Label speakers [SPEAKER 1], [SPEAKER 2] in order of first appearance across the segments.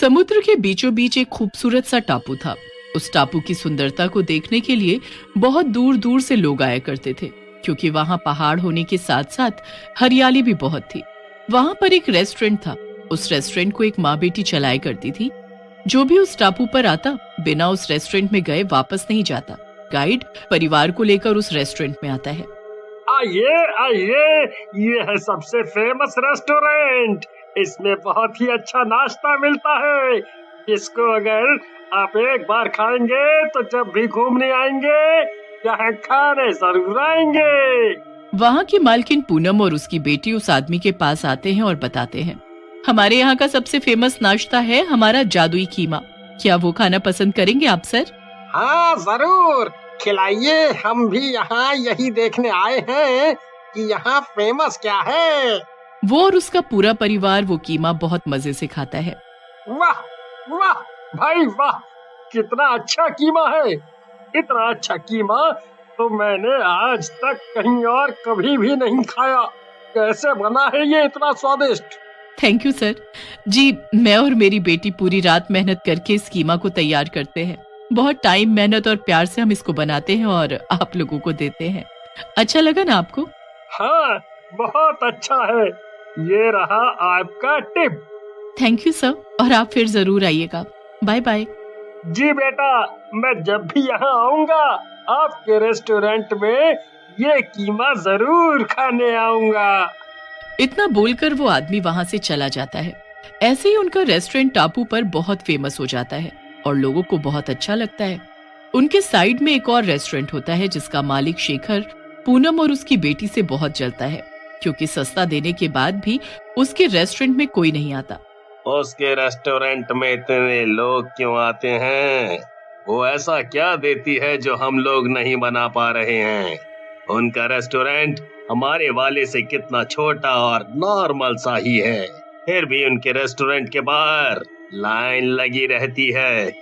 [SPEAKER 1] समुद्र के बीचों बीच एक खूबसूरत सा टापू था। उस टापू की सुंदरता को देखने के लिए बहुत दूर दूर से लोग आया करते थे, क्योंकि वहां पहाड़ होने के साथ साथ हरियाली भी बहुत थी। वहां पर एक रेस्टोरेंट था। उस रेस्टोरेंट को एक माँ बेटी चलाया करती थी। जो भी उस टापू पर आता बिना उस रेस्टोरेंट में गए वापस नहीं जाता। गाइड परिवार को लेकर उस रेस्टोरेंट में आता है।
[SPEAKER 2] आइए आइए, ये है सबसे फेमस रेस्टोरेंट। इसमें बहुत ही अच्छा नाश्ता मिलता है, इसको अगर आप एक बार खाएंगे तो जब भी घूमने आएंगे यहाँ खाने जरूर आएंगे।
[SPEAKER 1] वहाँ की मालकिन पूनम और उसकी बेटी उस आदमी के पास आते हैं और बताते हैं, हमारे यहाँ का सबसे फेमस नाश्ता है हमारा जादुई कीमा। क्या वो खाना पसंद करेंगे आप सर?
[SPEAKER 2] हाँ जरूर, खिलाइए। हम भी यहाँ यही देखने आए हैं कि यहाँ फेमस क्या है।
[SPEAKER 1] वो और उसका पूरा परिवार वो कीमा बहुत मजे से खाता है।
[SPEAKER 2] वाह वाह भाई वाह, कितना अच्छा कीमा है। इतना अच्छा कीमा तो मैंने आज तक कहीं और कभी भी नहीं खाया। कैसे बना है ये इतना स्वादिष्ट?
[SPEAKER 1] Thank you sir. जी, मैं और मेरी बेटी पूरी रात मेहनत करके इस कीमा को तैयार करते हैं। बहुत टाइम, मेहनत और प्यार से हम इसको बनाते हैं और आप लोगों को देते हैं। अच्छा लगा ना आपको?
[SPEAKER 2] हाँ, बहुत अच्छा है। ये रहा आपका टिप।
[SPEAKER 1] थैंक यू सर, और आप फिर जरूर आइएगा। Bye bye.
[SPEAKER 2] जी बेटा, मैं जब भी यहाँ आऊँगा आपके रेस्टोरेंट में ये कीमा जरूर खाने आऊँगा।
[SPEAKER 1] इतना बोलकर वो आदमी वहां से चला जाता है। ऐसे ही उनका रेस्टोरेंट टापू पर बहुत फेमस हो जाता है और लोगों को बहुत अच्छा लगता है। उनके साइड में एक और रेस्टोरेंट होता है जिसका मालिक शेखर पूनम और उसकी बेटी से बहुत जलता है, क्योंकि सस्ता देने के बाद भी उसके रेस्टोरेंट में कोई नहीं आता।
[SPEAKER 3] उसके रेस्टोरेंट में इतने लोग क्यों आते हैं? वो ऐसा क्या देती है जो हम लोग नहीं बना पा रहे हैं? उनका रेस्टोरेंट हमारे वाले से कितना छोटा और नॉर्मल सा ही है, फिर भी उनके रेस्टोरेंट के बाहर लाइन लगी रहती है।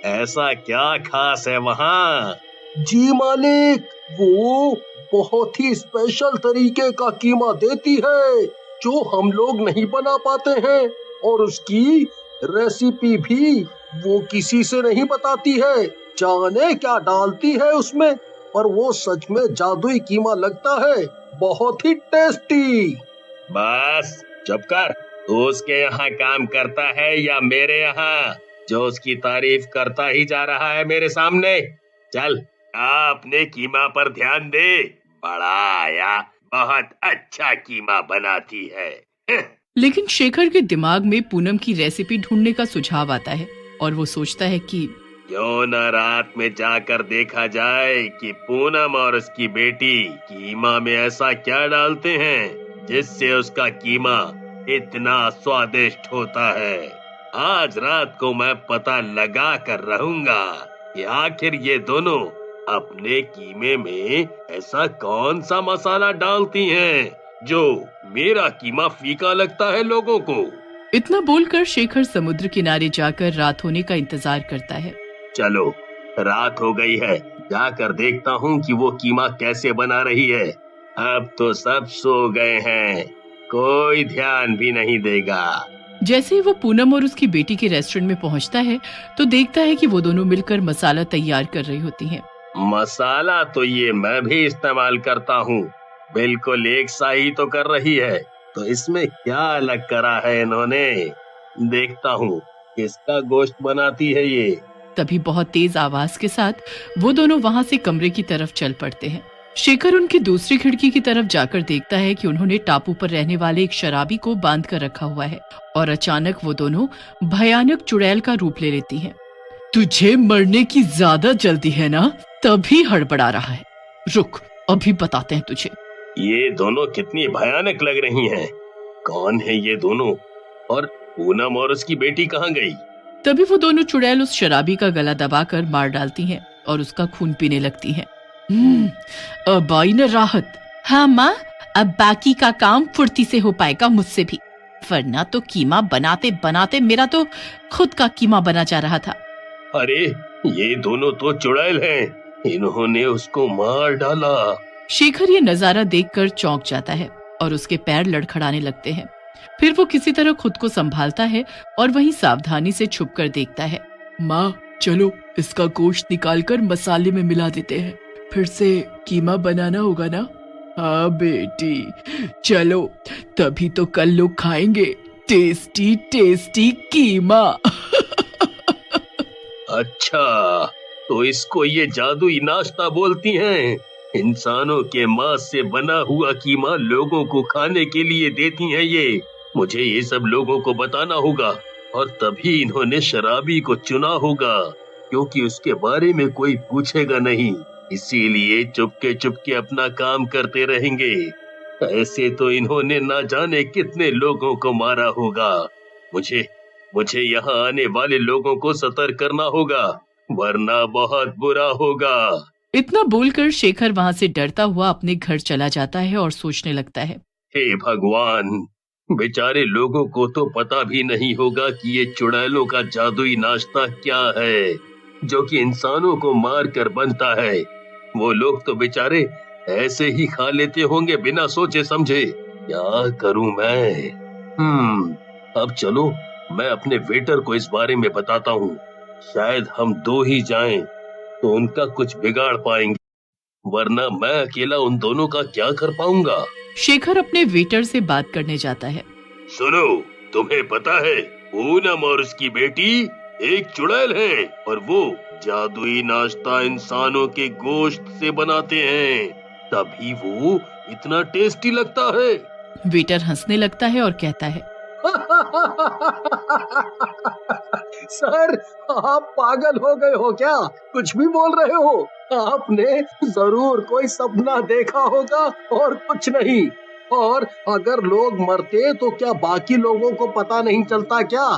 [SPEAKER 3] ऐसा क्या खास है वहाँ?
[SPEAKER 4] जी मालिक, वो बहुत ही स्पेशल तरीके का कीमा देती है जो हम लोग नहीं बना पाते हैं, और उसकी रेसिपी भी वो किसी से नहीं बताती है। जाने क्या डालती है उसमें, पर वो सच में जादुई कीमा लगता है, बहुत ही टेस्टी।
[SPEAKER 3] बस चुप कर। तू उसके यहाँ काम करता है या मेरे यहाँ, जो उसकी तारीफ करता ही जा रहा है मेरे सामने? चल, अपने कीमा पर ध्यान दे। बड़ा आया, बहुत अच्छा कीमा बनाती है।
[SPEAKER 1] लेकिन शेखर के दिमाग में पूनम की रेसिपी ढूंढने का सुझाव आता है और वो सोचता है कि
[SPEAKER 3] क्यों न रात में जाकर देखा जाए कि पूनम और उसकी बेटी कीमा में ऐसा क्या डालते हैं जिससे उसका कीमा इतना स्वादिष्ट होता है। आज रात को मैं पता लगा कर रहूंगा कि आखिर ये दोनों अपने कीमे में ऐसा कौन सा मसाला डालती हैं जो मेरा कीमा फीका लगता है लोगों को।
[SPEAKER 1] इतना बोलकर शेखर समुद्र किनारे जाकर रात होने का इंतजार करता है।
[SPEAKER 3] चलो, रात हो गई है, जाकर देखता हूँ कि वो कीमा कैसे बना रही है। अब तो सब सो गए हैं, कोई ध्यान भी नहीं देगा।
[SPEAKER 1] जैसे ही वो पूनम और उसकी बेटी के रेस्टोरेंट में पहुंचता है तो देखता है कि वो दोनों मिलकर मसाला तैयार कर रही होती हैं।
[SPEAKER 3] मसाला तो ये मैं भी इस्तेमाल करता हूँ, बिल्कुल एक सा ही तो कर रही है, तो इसमें क्या अलग करा है इन्होंने? देखता हूँ किसका गोश्त बनाती है ये।
[SPEAKER 1] तभी बहुत तेज आवाज के साथ वो दोनों वहां से कमरे की तरफ चल पड़ते हैं। शेखर उनकी दूसरी खिड़की की तरफ जाकर देखता है कि उन्होंने टापू पर रहने वाले एक शराबी को बांध कर रखा हुआ है और अचानक वो दोनों भयानक चुड़ैल का रूप ले लेती हैं। तुझे मरने की ज्यादा जल्दी है ना, तभी हड़बड़ा रहा है। रुक, अभी बताते हैं तुझे।
[SPEAKER 3] ये दोनों कितनी भयानक लग रही हैं। कौन है ये दोनों, और पूनम और उसकी बेटी कहाँ गई?
[SPEAKER 1] तभी वो दोनों चुड़ैल उस शराबी का गला दबाकर मार डालती हैं और उसका खून पीने लगती हैं। अब आई न राहत। हाँ माँ, अब बाकी का काम फुर्ती से हो पाएगा मुझसे भी, वरना तो कीमा बनाते बनाते मेरा तो खुद का कीमा बना जा रहा था।
[SPEAKER 3] अरे, ये दोनों तो चुड़ैल हैं, इन्होंने उसको मार डाला।
[SPEAKER 1] शेखर ये नजारा देखकर चौंक जाता है और उसके पैर लड़खड़ाने लगते हैं। फिर वो किसी तरह खुद को संभालता है और वहीं सावधानी से छुपकर देखता है।
[SPEAKER 5] माँ चलो इसका गोश्त निकालकर मसाले में मिला देते हैं, फिर से कीमा बनाना होगा ना। हाँ बेटी चलो, तभी तो कल लोग खाएंगे टेस्टी टेस्टी कीमा।
[SPEAKER 3] अच्छा, तो इसको ये जादुई नाश्ता बोलती हैं। इंसानों के मांस से बना हुआ कीमा लोगों को खाने के लिए देती हैं ये। मुझे ये सब लोगों को बताना होगा और तभी इन्होंने शराबी को चुना होगा, क्योंकि उसके बारे में कोई पूछेगा नहीं, इसीलिए चुपके चुपके अपना काम करते रहेंगे। ऐसे तो इन्होंने ना जाने कितने लोगों को मारा होगा। मुझे यहाँ आने वाले लोगों को सतर्क करना होगा, वरना बहुत बुरा होगा।
[SPEAKER 1] इतना बोलकर शेखर वहाँ से डरता हुआ अपने घर चला जाता है और सोचने लगता है,
[SPEAKER 3] हे भगवान, बेचारे लोगों को तो पता भी नहीं होगा कि ये चुड़ैलों का जादुई नाश्ता क्या है, जो कि इंसानों को मार कर बनता है। वो लोग तो बेचारे ऐसे ही खा लेते होंगे बिना सोचे समझे। क्या करूं मैं? अब चलो, मैं अपने वेटर को इस बारे में बताता हूँ। शायद हम दो ही जाएं तो उनका कुछ बिगाड़ पाएंगे, वरना मैं अकेला उन दोनों का क्या कर पाऊंगा।
[SPEAKER 1] शेखर अपने वेटर से बात करने जाता है।
[SPEAKER 3] सुनो, तुम्हें पता है पूनम और उसकी बेटी एक चुड़ैल है और वो जादुई नाश्ता इंसानों के गोश्त से बनाते हैं, तभी वो इतना टेस्टी लगता है।
[SPEAKER 1] वेटर हंसने लगता है और कहता है,
[SPEAKER 4] सर आप पागल हो गए हो क्या? कुछ भी बोल रहे हो? आपने जरूर कोई सपना देखा होगा और कुछ नहीं। और अगर लोग मरते तो क्या बाकी लोगों को पता नहीं चलता क्या?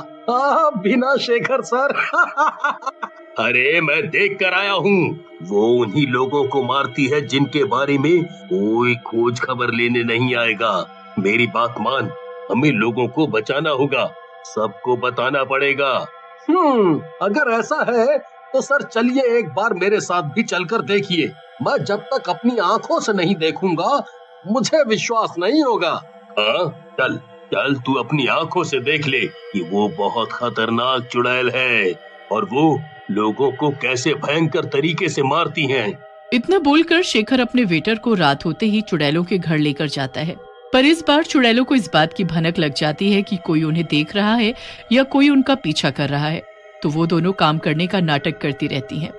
[SPEAKER 4] बिना शेखर सर।
[SPEAKER 3] अरे मैं देख कर आया हूँ, वो उन्हीं लोगों को मारती है जिनके बारे में कोई खोज खबर लेने नहीं आएगा। मेरी बात मान, हमें लोगों को बचाना होगा, सबको बताना पड़ेगा।
[SPEAKER 4] अगर ऐसा है तो सर चलिए एक बार मेरे साथ भी चलकर देखिए। मैं जब तक अपनी आंखों से नहीं देखूंगा मुझे विश्वास नहीं होगा।
[SPEAKER 3] हाँ, चल चल, तू अपनी आंखों से देख ले कि वो बहुत खतरनाक चुड़ैल है और वो लोगों को कैसे भयंकर तरीके से मारती हैं।
[SPEAKER 1] इतना बोलकर शेखर अपने वेटर को रात होते ही चुड़ैलों के घर लेकर जाता है। पर इस बार चुड़ैलों को इस बात की भनक लग जाती है कि कोई उन्हें देख रहा है या कोई उनका पीछा कर रहा है, तो वो दोनों काम करने का नाटक करती रहती हैं।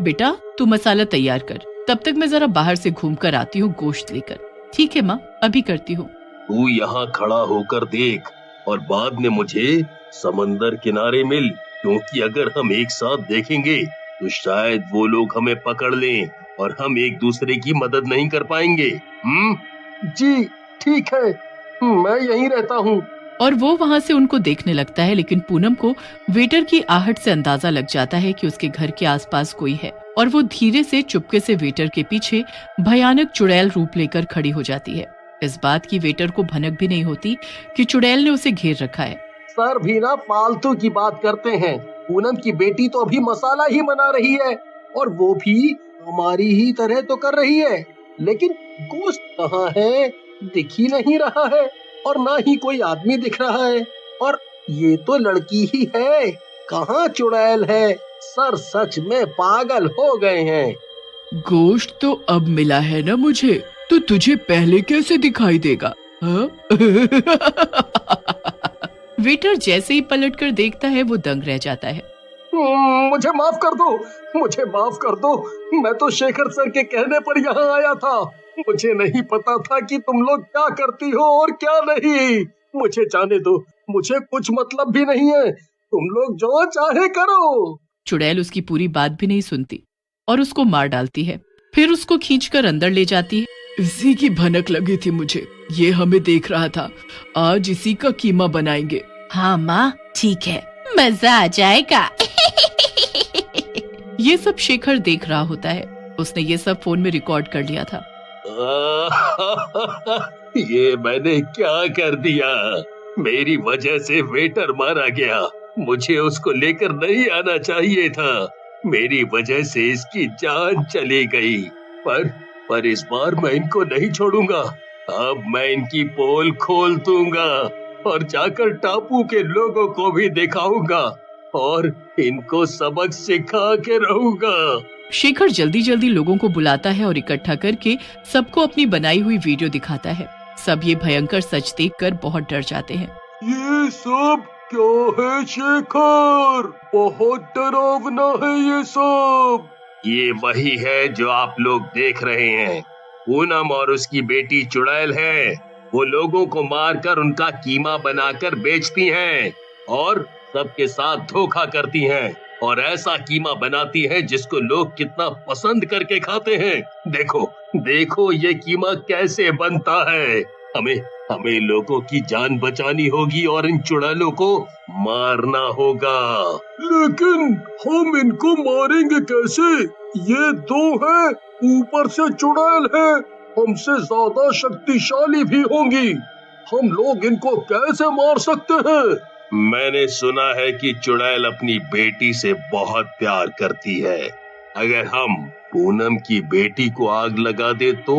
[SPEAKER 1] बेटा तू मसाला तैयार कर, तब तक मैं जरा बाहर से घूम कर आती हूँ गोश्त लेकर। ठीक है माँ, अभी करती हूँ।
[SPEAKER 3] तू यहाँ खड़ा होकर देख और बाद में मुझे समंदर किनारे मिल, क्योंकि अगर हम एक साथ देखेंगे तो शायद वो लोग हमें पकड़ लें और हम एक दूसरे की मदद नहीं कर पाएंगे।
[SPEAKER 4] जी ठीक है, मैं यहीं रहता हूँ।
[SPEAKER 1] और वो वहाँ से उनको देखने लगता है, लेकिन पूनम को वेटर की आहट से अंदाजा लग जाता है कि उसके घर के आसपास कोई है और वो धीरे से चुपके से वेटर के पीछे भयानक चुड़ैल रूप लेकर खड़ी हो जाती है। इस बात की वेटर को भनक भी नहीं होती कि चुड़ैल ने उसे घेर रखा है।
[SPEAKER 4] सर भी ना फालतू की बात करते हैं। पूनम की बेटी तो अभी मसाला ही बना रही है और वो भी हमारी ही तरह तो कर रही है, लेकिन गोश्त कहाँ है? दिख ही नहीं रहा है और ना ही कोई आदमी दिख रहा है, और ये तो लड़की ही है, कहाँ चुड़ैल है? सर सच में पागल हो गए हैं।
[SPEAKER 5] गोश्त तो अब मिला है ना मुझे, तो तुझे पहले कैसे दिखाई देगा? हाँ?
[SPEAKER 1] वेटर जैसे ही पलटकर देखता है वो दंग रह जाता है।
[SPEAKER 4] मुझे माफ कर दो, मुझे माफ कर दो। मैं तो शेखर सर के कहने पर यहाँ आया था। मुझे नहीं पता था कि तुम लोग क्या करती हो और क्या नहीं। मुझे जाने दो, मुझे कुछ मतलब भी नहीं है। तुम लोग जो चाहे करो।
[SPEAKER 1] चुड़ैल उसकी पूरी बात भी नहीं सुनती और उसको मार डालती है। फिर उसको खींचकर अंदर ले जाती है।
[SPEAKER 5] इसी की भनक लगी थी मुझे, ये हमें देख रहा था। आज इसी का कीमा बनाएंगे।
[SPEAKER 1] हाँ माँ ठीक है, मजा आ जाएगा। ये सब शेखर देख रहा होता है। उसने ये सब फोन में रिकॉर्ड कर लिया था।
[SPEAKER 3] ये मैंने क्या कर दिया? मेरी वजह से वेटर मारा गया। मुझे उसको लेकर नहीं आना चाहिए था। मेरी वजह से इसकी जान चली गई। पर इस बार मैं इनको नहीं छोड़ूंगा। अब मैं इनकी पोल खोल दूंगा। और जाकर टापू के लोगों को भी दिखाऊंगा और इनको सबक सिखा के रहूंगा।
[SPEAKER 1] शेखर जल्दी जल्दी लोगों को बुलाता है और इकट्ठा करके सबको अपनी बनाई हुई वीडियो दिखाता है। सब ये भयंकर सच देखकर बहुत डर जाते हैं।
[SPEAKER 4] ये सब क्या है शेखर? बहुत डरावना है ये सब।
[SPEAKER 3] ये वही है जो आप लोग देख रहे हैं। पूनम और उसकी बेटी चुड़ैल है। वो लोगों को मारकर उनका कीमा बनाकर बेचती हैं और सबके साथ धोखा करती हैं और ऐसा कीमा बनाती है जिसको लोग कितना पसंद करके खाते हैं। देखो देखो ये कीमा कैसे बनता है। हमें लोगों की जान बचानी होगी और इन चुड़ैलों को मारना होगा।
[SPEAKER 4] लेकिन हम इनको मारेंगे कैसे? ये दो है, ऊपर से चुड़ैल है, हमसे ज्यादा शक्तिशाली भी होंगी। हम लोग इनको कैसे मार सकते हैं?
[SPEAKER 3] मैंने सुना है कि चुड़ैल अपनी बेटी से बहुत प्यार करती है। अगर हम पूनम की बेटी को आग लगा दे तो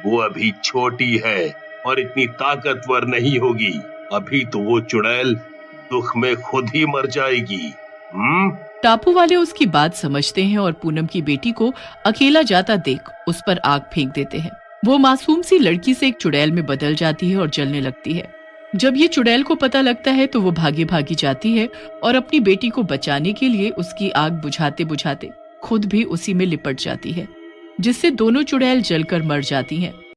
[SPEAKER 3] वो अभी छोटी है और इतनी ताकतवर नहीं होगी। अभी तो वो चुड़ैल दुख में खुद ही मर जाएगी।
[SPEAKER 1] टापू वाले उसकी बात समझते हैं और पूनम की बेटी को अकेला जाता देख उस पर आग फेंक देते हैं। वो मासूम सी लड़की से एक चुड़ैल में बदल जाती है और जलने लगती है। जब ये चुड़ैल को पता लगता है तो वो भागी भागी जाती है और अपनी बेटी को बचाने के लिए उसकी आग बुझाते बुझाते खुद भी उसी में लिपट जाती है, जिससे दोनों चुड़ैल जलकर मर जाती हैं।